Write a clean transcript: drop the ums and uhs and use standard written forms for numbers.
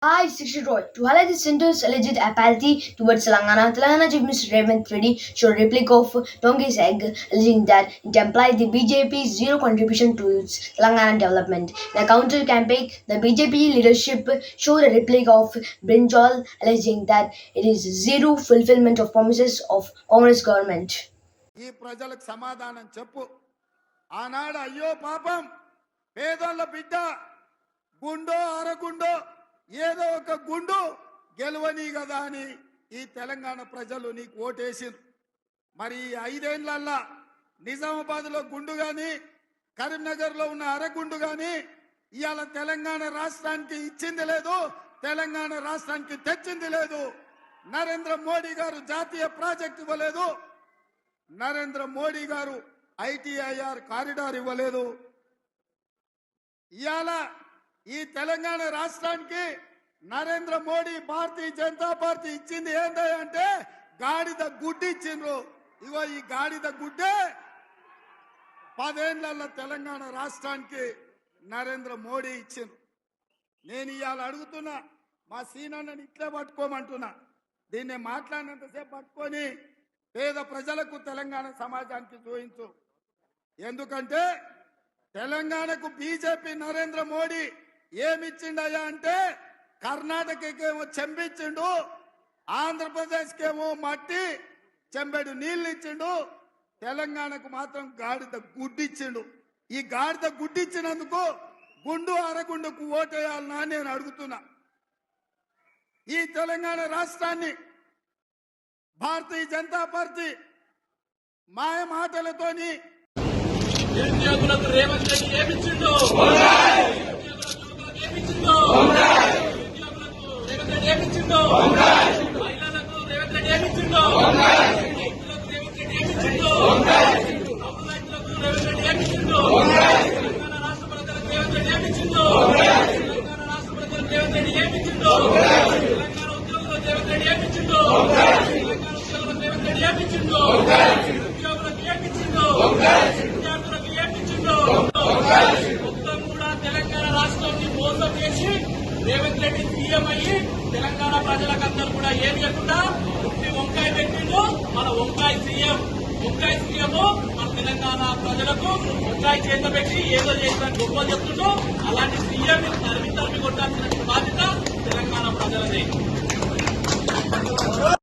Hi, Shishi Roy. To highlight the center's alleged apathy towards Telangana Chief Minister Revanth Reddy showed a replica of donkey's egg, alleging that it implied the BJP's zero contribution to its Telangana development. In a counter campaign, the BJP leadership showed a replica of brinjal, alleging that it is zero fulfillment of promises of Congress government. ఈ ప్రజలకు సమాధానం చెప్పు. ఆనాడు అయ్యో పాపం పేదోళ్ళ బిడ్డ గుండో అరగుండో ఏదో ఒక గుండు గెలవని కదా అని ఈ తెలంగాణ ప్రజలు నీకు ఓటేసిరు. మరి 5 ఏళ్లల్లా నిజామాబాద్లో గుండు గాని కరీంనగర్లో ఉన్న అరగుండు గాని ఇవాళ తెలంగాణ రాష్ట్రానికి ఇచ్చింది లేదు, తెలంగాణ రాష్ట్రానికి తెచ్చింది లేదు. నరేంద్ర మోడీ గారు జాతీయ ప్రాజెక్ట్ ఇవ్వలేదు, నరేంద్ర మోడీ గారు ఐటీఐఆర్ కారిడార్ ఇవ్వలేదు. ఇవాళ ఈ తెలంగాణ రాష్ట్రానికి నరేంద్ర మోడీ భారతీయ జనతా పార్టీ ఇచ్చింది ఏంటంటే గాడిద గుడ్డి ఇచ్చిండ్రు. ఇగో ఈ గాడిద గుడ్డే 10 ఏళ్ల తెలంగాణ రాష్ట్రానికి నరేంద్ర మోడీ ఇచ్చిండ్రు. నేను ఇవాళ అడుగుతున్నా, మా సీనన్నని ఇట్లే పట్టుకోమంటున్నా. దీన్ని మాట్లాడినంతసేపు పట్టుకొని పేద ప్రజలకు తెలంగాణ సమాజానికి చూయించు. ఎందుకంటే తెలంగాణకు బీజేపీ నరేంద్ర మోడీ ఏమిచ్చిండయ్యా అంటే కర్ణాటకకేమో చెంబిచ్చిండు, ఆంధ్రప్రదేశ్కేమో మట్టి చెంబెడు నీళ్లు ఇచ్చిండు, తెలంగాణకు మాత్రం గాడిద గుడ్డిచ్చిండు. ఈ గాడిద గుడ్డిచ్చినందుకు గుండు అరగుండుకు ఓటేయాలనా నేను అడుగుతున్నా. ఈ తెలంగాణ రాష్ట్రాన్ని భారతీయ జనతా పార్టీ మాయ మాటలతోని నిరుద్యోగులకు రేవంత్ రెడ్డి ఏమిచ్చిండో, మహిళలకు రేవంత్ రెడ్డి ఏమిచ్చిండో, రైతులకు రేవంత్ రెడ్డి ఏమిచ్చిండో, రైతులకు రేవంత్ రెడ్డి ఏమిచ్చిండో, తెలంగాణ రాష్ట్ర ప్రజలకు రేవంత్ రెడ్డి ఏమిచ్చిండో, తెలంగాణ రాష్ట్ర ప్రజలకు రేవంత్ రెడ్డి ఏమిచ్చిండో, తెలంగాణ ఉద్యోగులకు రేవంత్ రెడ్డి ఏమిచ్చిండో, తెలంగాణ ఉద్యోగులకు రేవంత్ రెడ్డి ఏమిచ్చిండో, ఉద్యోగులకు ఏమిచ్చిండో, విద్యార్థులకు ఏమిచ్చిండో. మొత్తం కూడా తెలంగాణ రాష్ట్రాన్ని మోసం చేసి రేవంత్ రెడ్డి సీఎం అయ్యి తెలంగాణ ప్రజలకందరూ కూడా ఏమి లేకుండా ఉట్టి వంకాయ పెట్టిండు. మన వంకాయ సీఎం మన తెలంగాణ ప్రజలకు వంకాయ చేత పెట్టి ఏదో చేసిన గొప్ప చెప్తుండో అలాంటి సీఎం తరిమి కొట్టాల్సిన బాధ్యత తెలంగాణ ప్రజలదే.